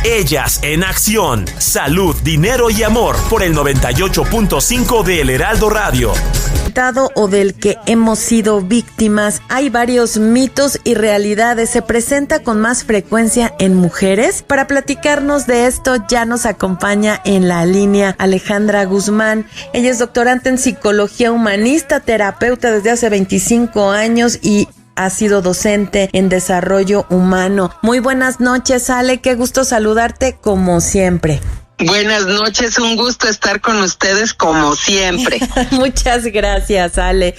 Ellas en acción. Salud, dinero y amor por el 98.5 de El Heraldo Radio. O del que hemos sido víctimas. Hay varios mitos y realidades. ¿Se presenta con más frecuencia en mujeres? Para platicarnos de esto ya nos acompaña en la línea Alejandra Guzmán. Ella es doctorante en psicología humanista, terapeuta desde hace 25 años y ha sido docente en desarrollo humano. Muy buenas noches, Ale, qué gusto saludarte como siempre. Buenas noches, un gusto estar con ustedes como siempre. Muchas gracias, Ale.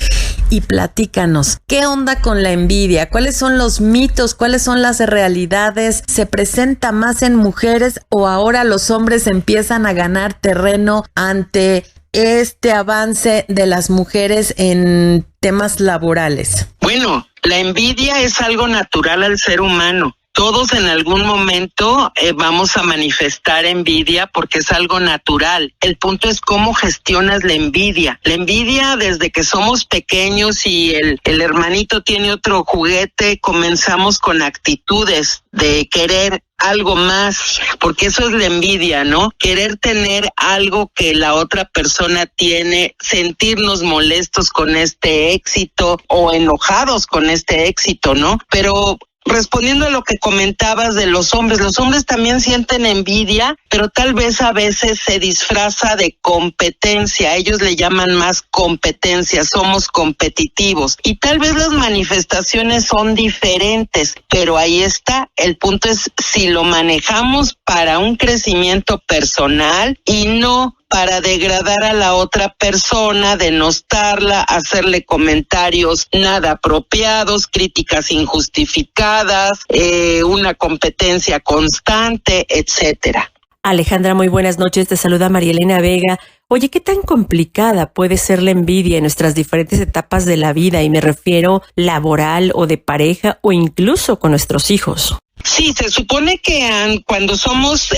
Y platícanos, ¿qué onda con la envidia? ¿Cuáles son los mitos? ¿Cuáles son las realidades? ¿Se presenta más en mujeres o ahora los hombres empiezan a ganar terreno ante este avance de las mujeres en temas laborales? Bueno, la envidia es algo natural al ser humano. Todos en algún momento vamos a manifestar envidia porque es algo natural. El punto es cómo gestionas la envidia. La envidia desde que somos pequeños y el hermanito tiene otro juguete, comenzamos con actitudes de querer algo más, porque eso es la envidia, ¿no? Querer tener algo que la otra persona tiene, sentirnos molestos con este éxito o enojados con este éxito, ¿no? Pero respondiendo a lo que comentabas de los hombres también sienten envidia, pero tal vez a veces se disfraza de competencia. Ellos le llaman más competencia, somos competitivos. Y tal vez las manifestaciones son diferentes, pero ahí está. El punto es si lo manejamos para un crecimiento personal y no para degradar a la otra persona, denostarla, hacerle comentarios nada apropiados, críticas injustificadas, una competencia constante, etcétera. Alejandra, muy buenas noches. Te saluda María Elena Vega. Oye, ¿qué tan complicada puede ser la envidia en nuestras diferentes etapas de la vida? Y me refiero laboral o de pareja o incluso con nuestros hijos. Sí, se supone que cuando somos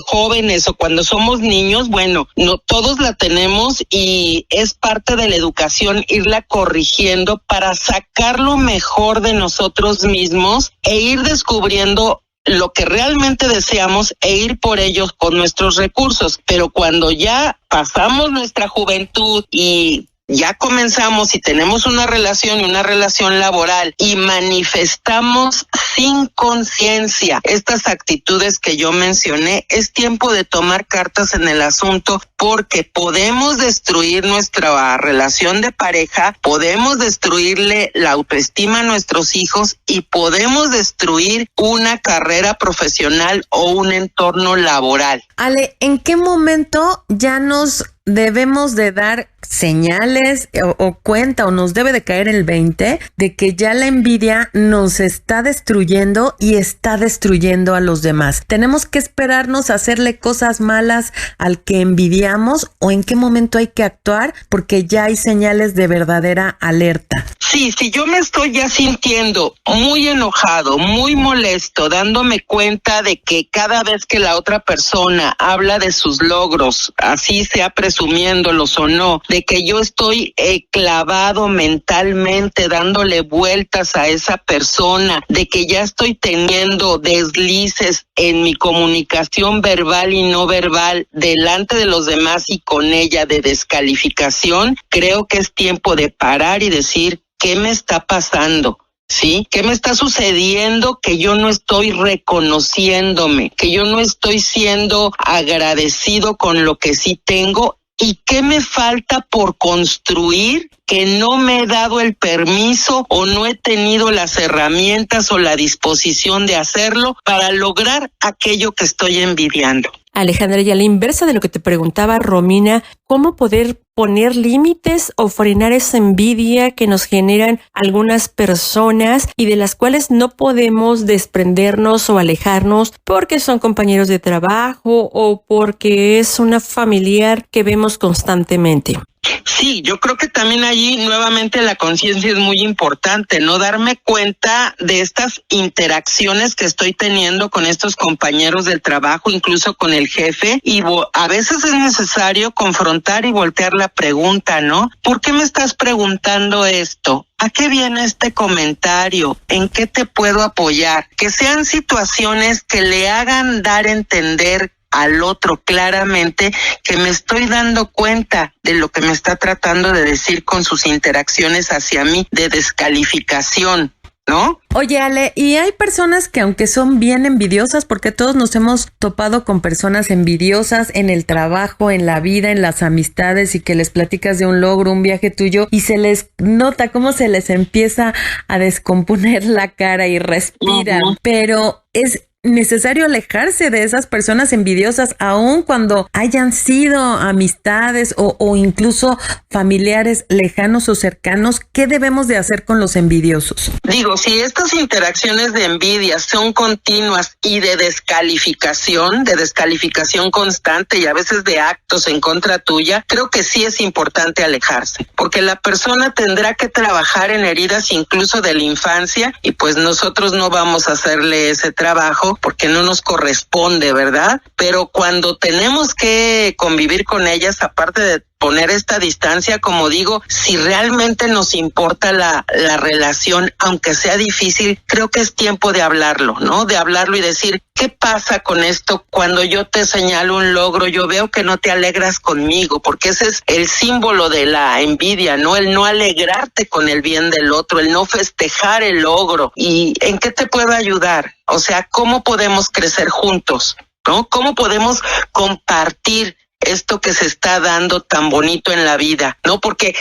jóvenes o cuando somos niños, bueno, no todos la tenemos y es parte de la educación irla corrigiendo para sacar lo mejor de nosotros mismos e ir descubriendo lo que realmente deseamos e ir por ellos con nuestros recursos. Pero cuando ya pasamos nuestra juventud y ya comenzamos y tenemos una relación laboral y manifestamos sin conciencia estas actitudes que yo mencioné, es tiempo de tomar cartas en el asunto porque podemos destruir nuestra relación de pareja, podemos destruirle la autoestima a nuestros hijos y podemos destruir una carrera profesional o un entorno laboral. Ale, ¿en qué momento ya nos debemos de dar señales o cuenta o nos debe de caer el 20 de que ya la envidia nos está destruyendo y está destruyendo a los demás? ¿Tenemos que esperarnos a hacerle cosas malas al que envidiamos o en qué momento hay que actuar porque ya hay señales de verdadera alerta? Sí, si yo me estoy ya sintiendo muy enojado, muy molesto, dándome cuenta de que cada vez que la otra persona habla de sus logros, así sea presumiéndolos o no, de que yo estoy clavado mentalmente dándole vueltas a esa persona, de que ya estoy teniendo deslices en mi comunicación verbal y no verbal delante de los demás y con ella de descalificación, creo que es tiempo de parar y decir, ¿qué me está pasando? ¿Sí? ¿Qué me está sucediendo que yo no estoy reconociéndome, que yo no estoy siendo agradecido con lo que sí tengo? ¿Y qué me falta por construir que no me he dado el permiso o no he tenido las herramientas o la disposición de hacerlo para lograr aquello que estoy envidiando? Alejandra, y a la inversa de lo que te preguntaba Romina, ¿cómo poder poner límites o frenar esa envidia que nos generan algunas personas y de las cuales no podemos desprendernos o alejarnos porque son compañeros de trabajo o porque es una familiar que vemos constantemente? Sí, yo creo que también allí nuevamente la conciencia es muy importante, ¿no? Darme cuenta de estas interacciones que estoy teniendo con estos compañeros del trabajo, incluso con el jefe, y a veces es necesario confrontar y voltear la pregunta, ¿no? ¿Por qué me estás preguntando esto? ¿A qué viene este comentario? ¿En qué te puedo apoyar? Que sean situaciones que le hagan dar a entender al otro claramente que me estoy dando cuenta de lo que me está tratando de decir con sus interacciones hacia mí, de descalificación, ¿no? Oye, Ale, y hay personas que aunque son bien envidiosas, porque todos nos hemos topado con personas envidiosas en el trabajo, en la vida, en las amistades, y que les platicas de un logro, un viaje tuyo, y se les nota cómo se les empieza a descomponer la cara y respiran, pero es necesario alejarse de esas personas envidiosas, aun cuando hayan sido amistades o incluso familiares lejanos o cercanos. ¿Qué debemos de hacer con los envidiosos? Digo, si estas interacciones de envidia son continuas y de descalificación constante y a veces de actos en contra tuya, creo que sí es importante alejarse, porque la persona tendrá que trabajar en heridas incluso de la infancia, y pues nosotros no vamos a hacerle ese trabajo porque no nos corresponde, ¿verdad? Pero cuando tenemos que convivir con ellas, aparte de poner esta distancia, como digo, si realmente nos importa la relación, aunque sea difícil, creo que es tiempo de hablarlo, ¿no? De hablarlo y decir, ¿qué pasa con esto? Cuando yo te señalo un logro, yo veo que no te alegras conmigo, porque ese es el símbolo de la envidia, ¿no? El no alegrarte con el bien del otro, el no festejar el logro. ¿Y en qué te puedo ayudar? O sea, ¿cómo podemos crecer juntos? ¿No? ¿Cómo podemos compartir esto que se está dando tan bonito en la vida? ¿No? Porque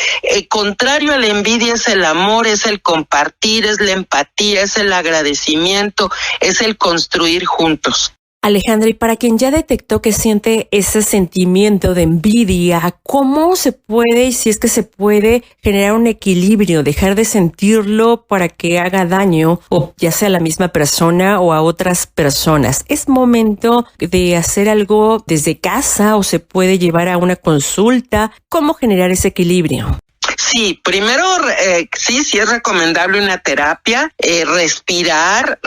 contrario a la envidia es el amor, es el compartir, es la empatía, es el agradecimiento, es el construir juntos. Alejandra, y para quien ya detectó que siente ese sentimiento de envidia, ¿cómo se puede, y si es que se puede, generar un equilibrio, dejar de sentirlo para que haga daño, o ya sea a la misma persona o a otras personas? ¿Es momento de hacer algo desde casa o se puede llevar a una consulta? ¿Cómo generar ese equilibrio? Sí, primero, sí es recomendable una terapia, respirar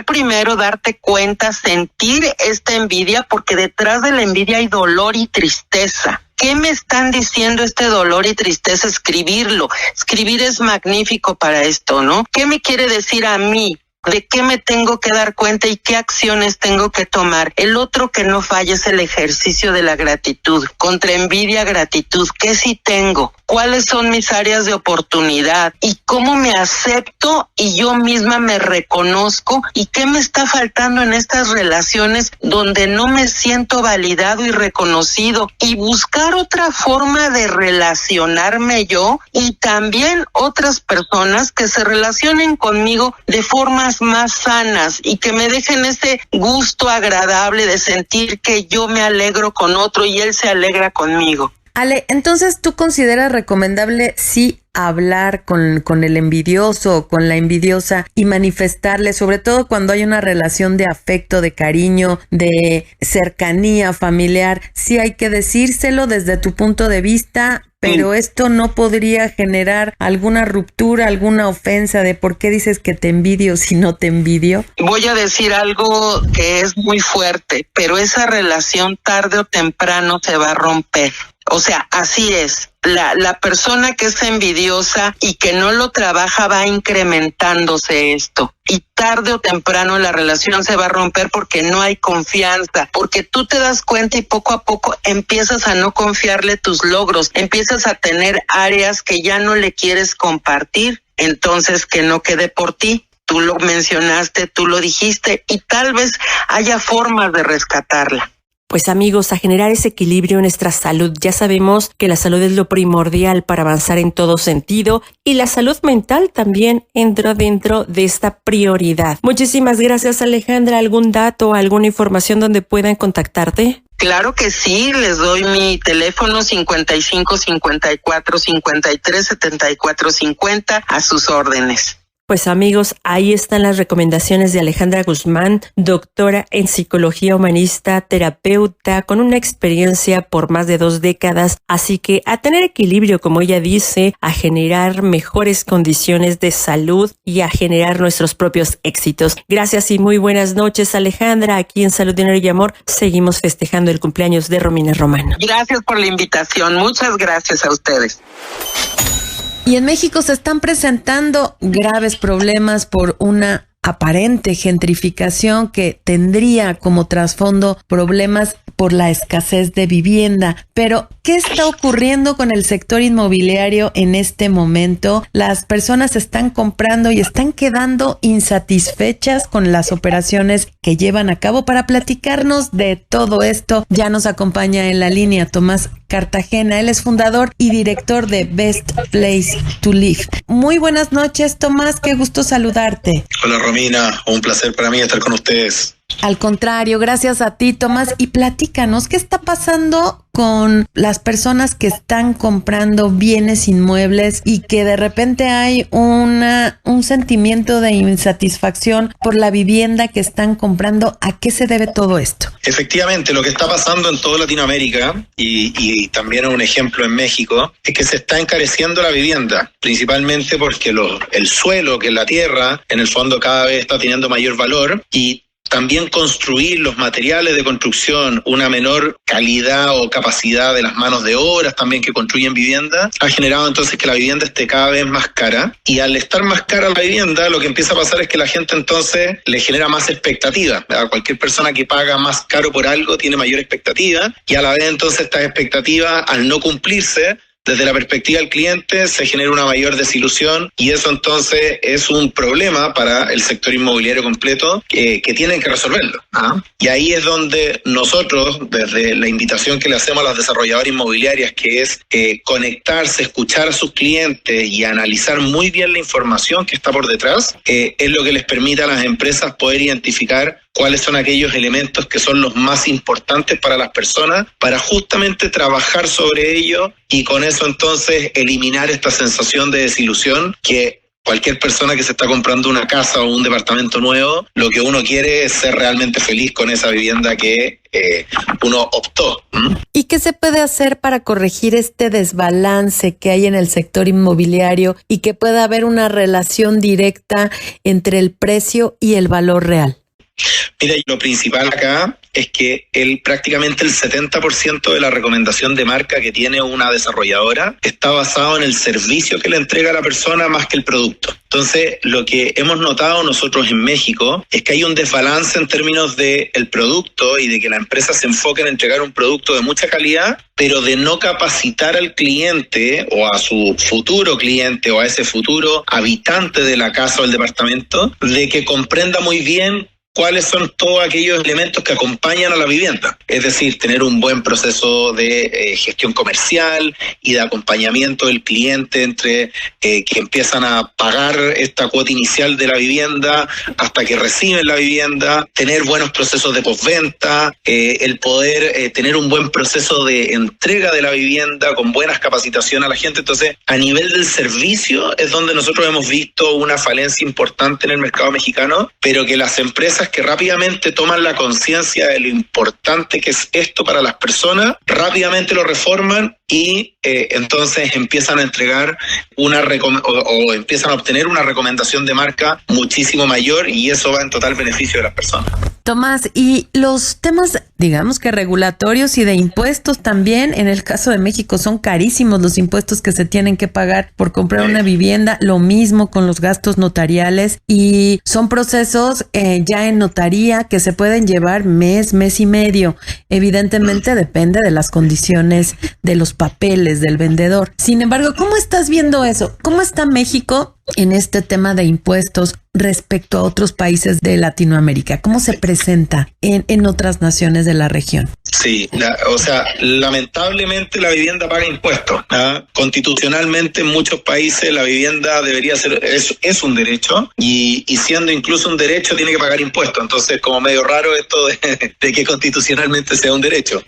primero, darte cuenta, sentir esta envidia, porque detrás de la envidia hay dolor y tristeza. ¿Qué me están diciendo este dolor y tristeza? Escribirlo. Escribir es magnífico para esto, ¿no? ¿Qué me quiere decir a mí? ¿De qué me tengo que dar cuenta y qué acciones tengo que tomar? El otro que no falla es el ejercicio de la gratitud. Contra envidia, gratitud. ¿Qué sí tengo? ¿Cuáles son mis áreas de oportunidad? ¿Y cómo me acepto y yo misma me reconozco? ¿Y qué me está faltando en estas relaciones donde no me siento validado y reconocido? Y buscar otra forma de relacionarme yo, y también otras personas que se relacionen conmigo de formas más sanas y que me dejen ese gusto agradable de sentir que yo me alegro con otro y él se alegra conmigo. Ale, entonces, ¿tú consideras recomendable sí hablar con el envidioso o con la envidiosa y manifestarle, sobre todo cuando hay una relación de afecto, de cariño, de cercanía familiar? Sí hay que decírselo desde tu punto de vista, pero esto no podría generar alguna ruptura, alguna ofensa de por qué dices que te envidio si no te envidio. Voy a decir algo que es muy fuerte, pero esa relación tarde o temprano se va a romper. O sea, así es. La persona que es envidiosa y que no lo trabaja va incrementándose esto. Y tarde o temprano la relación se va a romper porque no hay confianza. Porque tú te das cuenta y poco a poco empiezas a no confiarle tus logros. Empiezas a tener áreas que ya no le quieres compartir. Entonces, que no quede por ti. Tú lo mencionaste, tú lo dijiste, y tal vez haya formas de rescatarla. Pues amigos, a generar ese equilibrio en nuestra salud. Ya sabemos que la salud es lo primordial para avanzar en todo sentido, y la salud mental también entra dentro de esta prioridad. Muchísimas gracias, Alejandra. ¿Algún dato, alguna información donde puedan contactarte? Claro que sí, les doy mi teléfono 55 54 53 74 50 a sus órdenes. Pues amigos, ahí están las recomendaciones de Alejandra Guzmán, doctora en psicología humanista, terapeuta, con una experiencia por más de 2 décadas. Así que a tener equilibrio, como ella dice, a generar mejores condiciones de salud y a generar nuestros propios éxitos. Gracias y muy buenas noches, Alejandra. Aquí en Salud, Dinero y Amor seguimos festejando el cumpleaños de Romina Romano. Gracias por la invitación. Muchas gracias a ustedes. Y en México se están presentando graves problemas por una aparente gentrificación que tendría como trasfondo problemas por la escasez de vivienda. Pero, ¿qué está ocurriendo con el sector inmobiliario en este momento? Las personas están comprando y están quedando insatisfechas con las operaciones que llevan a cabo. Para platicarnos de todo esto, ya nos acompaña en la línea Tomás Cartagena. Él es fundador y director de Best Place to Live. Muy buenas noches, Tomás. Qué gusto saludarte. Hola, Romina. Un placer para mí estar con ustedes. Al contrario, gracias a ti, Tomás. Y platícanos, ¿qué está pasando con las personas que están comprando bienes inmuebles y que de repente hay un sentimiento de insatisfacción por la vivienda que están comprando? ¿A qué se debe todo esto? Efectivamente, lo que está pasando en toda Latinoamérica y también un ejemplo en México es que se está encareciendo la vivienda, principalmente porque el suelo, que es la tierra, en el fondo cada vez está teniendo mayor valor, y también construir los materiales de construcción, una menor calidad o capacidad de las manos de obras también que construyen vivienda, ha generado entonces que la vivienda esté cada vez más cara. Y al estar más cara la vivienda, lo que empieza a pasar es que la gente entonces le genera más expectativa. A cualquier persona que paga más caro por algo tiene mayor expectativa, y a la vez entonces estas expectativas, al no cumplirse, desde la perspectiva del cliente se genera una mayor desilusión, y eso entonces es un problema para el sector inmobiliario completo que tienen que resolverlo. Y ahí es donde nosotros, desde la invitación que le hacemos a las desarrolladoras inmobiliarias, que es conectarse, escuchar a sus clientes y analizar muy bien la información que está por detrás, es lo que les permite a las empresas poder identificar cuáles son aquellos elementos que son los más importantes para las personas, para justamente trabajar sobre ello y con eso entonces eliminar esta sensación de desilusión que cualquier persona que se está comprando una casa o un departamento nuevo, lo que uno quiere es ser realmente feliz con esa vivienda que uno optó. ¿Y qué se puede hacer para corregir este desbalance que hay en el sector inmobiliario y que pueda haber una relación directa entre el precio y el valor real? Mira, lo principal acá es que prácticamente el 70% de la recomendación de marca que tiene una desarrolladora está basado en el servicio que le entrega a la persona más que el producto. Entonces, lo que hemos notado nosotros en México es que hay un desbalance en términos del producto y de que la empresa se enfoque en entregar un producto de mucha calidad, pero de no capacitar al cliente o a su futuro cliente o a ese futuro habitante de la casa o el departamento de que comprenda muy bien cuáles son todos aquellos elementos que acompañan a la vivienda. Es decir, tener un buen proceso de gestión comercial y de acompañamiento del cliente entre que empiezan a pagar esta cuota inicial de la vivienda hasta que reciben la vivienda, tener buenos procesos de postventa, el poder tener un buen proceso de entrega de la vivienda con buenas capacitaciones a la gente. Entonces, a nivel del servicio es donde nosotros hemos visto una falencia importante en el mercado mexicano, pero que las empresas que rápidamente toman la conciencia de lo importante que es esto para las personas, rápidamente lo reforman y entonces empiezan a entregar o empiezan a obtener una recomendación de marca muchísimo mayor, y eso va en total beneficio de las personas. Tomás, y los temas, digamos que regulatorios y de impuestos también, en el caso de México son carísimos los impuestos que se tienen que pagar por comprar una vivienda, lo mismo con los gastos notariales, y son procesos ya en notaría que se pueden llevar mes y medio. Evidentemente depende de las condiciones de los papeles del vendedor. Sin embargo, ¿cómo estás viendo eso? ¿Cómo está México en este tema de impuestos? respecto a otros países de Latinoamérica? ¿Cómo se presenta en otras naciones de la región? Sí, lamentablemente la vivienda paga impuestos. Constitucionalmente en muchos países la vivienda debería ser, es un derecho y siendo incluso un derecho tiene que pagar impuestos. Entonces como medio raro esto de que constitucionalmente sea un derecho.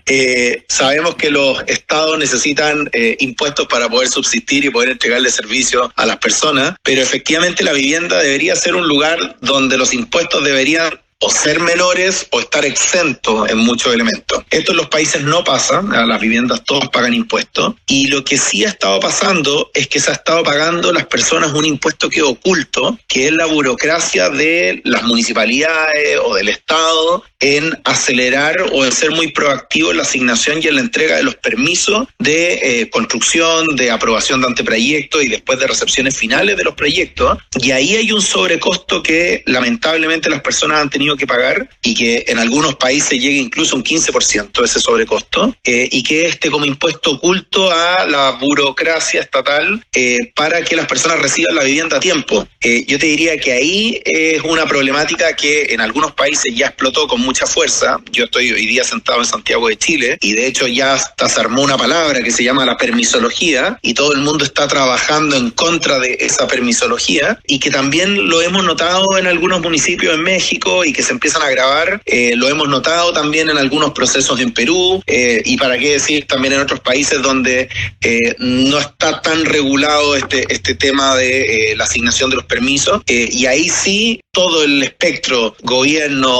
Sabemos que los estados necesitan impuestos para poder subsistir y poder entregarle servicios a las personas, pero efectivamente la vivienda debería ser un lugar donde los impuestos deberían o ser menores o estar exentos en muchos elementos. Esto en los países no pasa, a las viviendas todos pagan impuestos, y lo que sí ha estado pasando es que se ha estado pagando las personas un impuesto que es oculto, que es la burocracia de las municipalidades o del Estado en acelerar o en ser muy proactivo en la asignación y en la entrega de los permisos de construcción, de aprobación de anteproyectos y después de recepciones finales de los proyectos, y ahí hay un sobrecosto que lamentablemente las personas han tenido que pagar y que en algunos países llega incluso un 15% ese sobrecosto, y que como impuesto oculto a la burocracia estatal para que las personas reciban la vivienda a tiempo. Yo te diría que ahí es una problemática que en algunos países ya explotó con mucha fuerza. Yo estoy hoy día sentado en Santiago de Chile y de hecho ya hasta se armó una palabra que se llama la permisología y todo el mundo está trabajando en contra de esa permisología, y que también lo hemos notado en algunos municipios en México y que se empiezan a agravar. Lo hemos notado también en algunos procesos en Perú, y para qué decir también en otros países donde no está tan regulado este tema de la asignación de los permisos, y ahí sí todo el espectro, gobierno,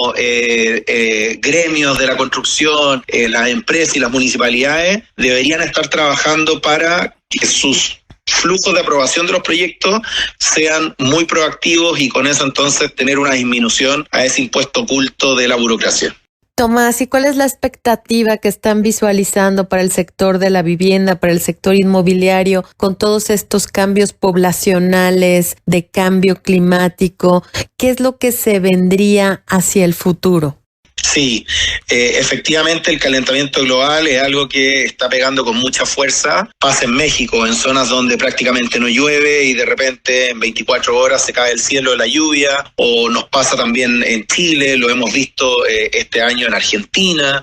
gremios de la construcción, las empresas y las municipalidades deberían estar trabajando para que sus flujos de aprobación de los proyectos sean muy proactivos y con eso entonces tener una disminución a ese impuesto oculto de la burocracia. Tomás, ¿y cuál es la expectativa que están visualizando para el sector de la vivienda, para el sector inmobiliario, con todos estos cambios poblacionales, de cambio climático? ¿Qué es lo que se vendría hacia el futuro? Sí, efectivamente el calentamiento global es algo que está pegando con mucha fuerza. Pasa en México, en zonas donde prácticamente no llueve y de repente en 24 horas se cae el cielo de la lluvia, o nos pasa también en Chile, lo hemos visto este año en Argentina.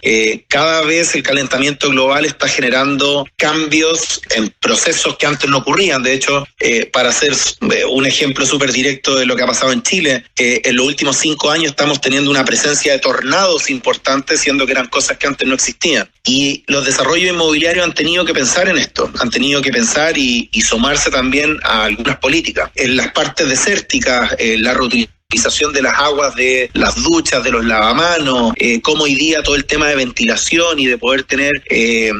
Cada vez el calentamiento global está generando cambios en procesos que antes no ocurrían. De hecho, para hacer un ejemplo súper directo de lo que ha pasado en Chile, en los últimos 5 años estamos teniendo una presencia de tornados importantes, siendo que eran cosas que antes no existían. Y los desarrollos inmobiliarios han tenido que pensar en esto, han tenido que pensar y sumarse también a algunas políticas. En las partes desérticas, la reutilización de las aguas de las duchas, de los lavamanos, como hoy día todo el tema de ventilación y de poder tener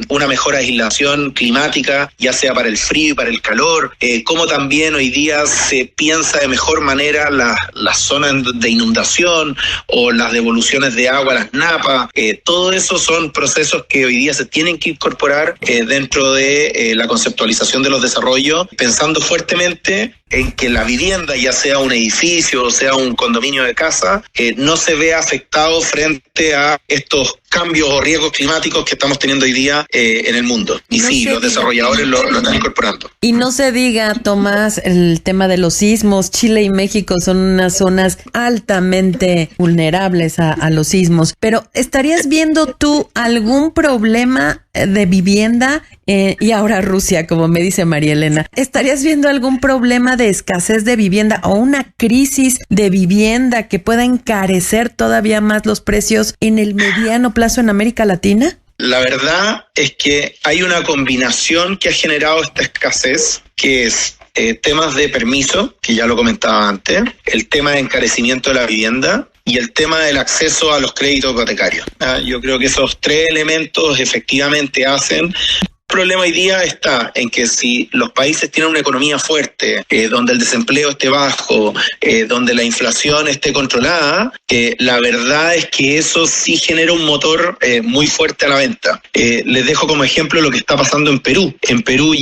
una mejor aislación climática, ya sea para el frío y para el calor, como también hoy día se piensa de mejor manera las zonas de inundación o las devoluciones de agua a las napas. Todo eso son procesos que hoy día se tienen que incorporar dentro de la conceptualización de los desarrollos, pensando fuertemente en que la vivienda, ya sea un edificio o sea un condominio de casa, no se vea afectado frente a estos cambios o riesgos climáticos que estamos teniendo hoy día en el mundo. Y no, sí, los desarrolladores lo están incorporando. Y no se diga, Tomás, el tema de los sismos. Chile y México son unas zonas altamente vulnerables a los sismos. Pero ¿estarías viendo tú algún problema de vivienda? Y ahora Rusia, como me dice María Elena. ¿Estarías viendo algún problema de escasez de vivienda o una crisis de vivienda que pueda encarecer todavía más los precios en el mediano plazo en América Latina? La verdad es que hay una combinación que ha generado esta escasez, que es temas de permiso, que ya lo comentaba antes, el tema de encarecimiento de la vivienda y el tema del acceso a los créditos hipotecarios. Yo creo que esos 3 elementos efectivamente hacen. El problema hoy día está en que si los países tienen una economía fuerte, donde el desempleo esté bajo, donde la inflación esté controlada, la verdad es que eso sí genera un motor muy fuerte a la venta. Les dejo como ejemplo lo que está pasando en Perú. En Perú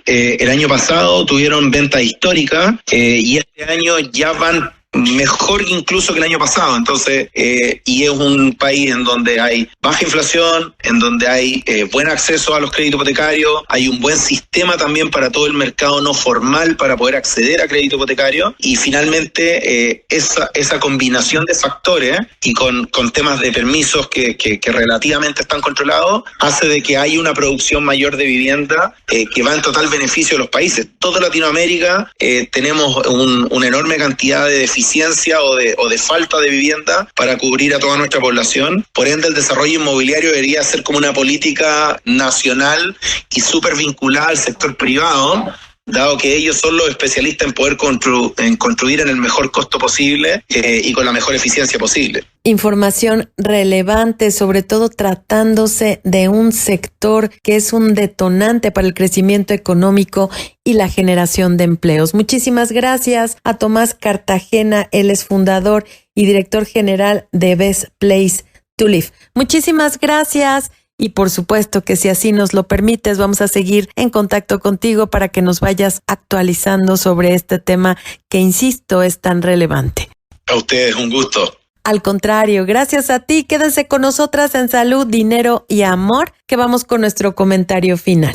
el año pasado tuvieron ventas históricas y este año ya van mejor incluso que el año pasado. Entonces, y es un país en donde hay baja inflación, en donde hay buen acceso a los créditos hipotecarios, hay un buen sistema también para todo el mercado no formal para poder acceder a crédito hipotecario, y finalmente esa combinación de factores y con temas de permisos que relativamente están controlados, hace de que haya una producción mayor de vivienda que va en total beneficio de los países. Toda Latinoamérica tenemos una enorme cantidad de deficiencia o de falta de vivienda para cubrir a toda nuestra población. Por ende, el desarrollo inmobiliario debería ser como una política nacional y súper vinculada al sector privado, dado que ellos son los especialistas en poder construir en el mejor costo posible y con la mejor eficiencia posible. Información relevante, sobre todo tratándose de un sector que es un detonante para el crecimiento económico y la generación de empleos. Muchísimas gracias a Tomás Cartagena, él es fundador y director general de Best Place to Live. Muchísimas gracias. Y por supuesto que si así nos lo permites, vamos a seguir en contacto contigo para que nos vayas actualizando sobre este tema que, insisto, es tan relevante. A ustedes, un gusto. Al contrario, gracias a ti. Quédese con nosotras en Salud, Dinero y Amor, que vamos con nuestro comentario final.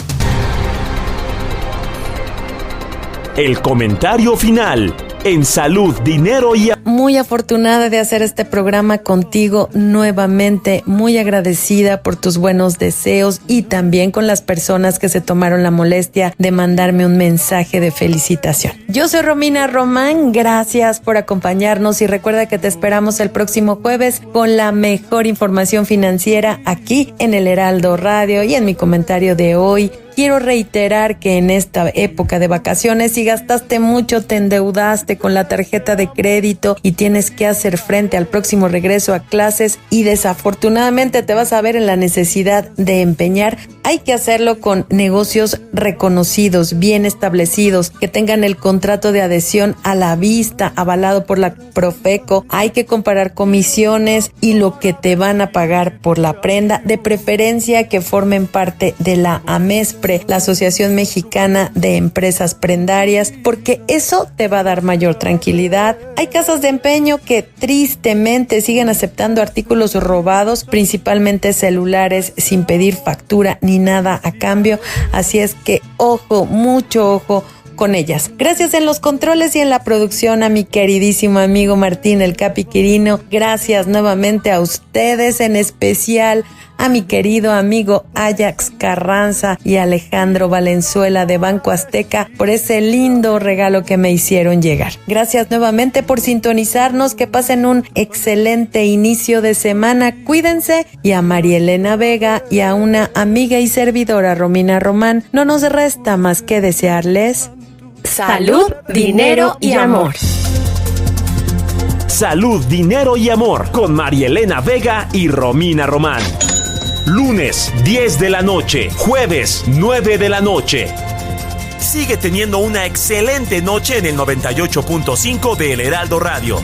El comentario final en Salud, Dinero y Amor. Muy afortunada de hacer este programa contigo nuevamente, muy agradecida por tus buenos deseos y también con las personas que se tomaron la molestia de mandarme un mensaje de felicitación. Yo soy Romina Román, gracias por acompañarnos y recuerda que te esperamos el próximo jueves con la mejor información financiera aquí en el Heraldo Radio. Y en mi comentario de hoy, quiero reiterar que en esta época de vacaciones, si gastaste mucho, te endeudaste con la tarjeta de crédito y tienes que hacer frente al próximo regreso a clases y desafortunadamente te vas a ver en la necesidad de empeñar, hay que hacerlo con negocios reconocidos, bien establecidos, que tengan el contrato de adhesión a la vista, avalado por la Profeco. Hay que comparar comisiones y lo que te van a pagar por la prenda, de preferencia que formen parte de la AMESPRE, la Asociación Mexicana de Empresas Prendarias, porque eso te va a dar mayor tranquilidad. Hay casas de empeño que tristemente siguen aceptando artículos robados, principalmente celulares, sin pedir factura ni nada a cambio, así es que ojo, mucho ojo con ellas. Gracias en los controles y en la producción a mi queridísimo amigo Martín el Capi Quirino. Gracias nuevamente a ustedes, en especial a mi querido amigo Ajax Carranza y Alejandro Valenzuela de Banco Azteca por ese lindo regalo que me hicieron llegar. Gracias nuevamente por sintonizarnos, que pasen un excelente inicio de semana, cuídense, y a María Elena Vega y a una amiga y servidora Romina Román no nos resta más que desearles salud, dinero y amor. Salud, Dinero y Amor con María Elena Vega y Romina Román. Lunes 10 de la noche, jueves 9 de la noche. Sigue teniendo una excelente noche en el 98.5 de El Heraldo Radio.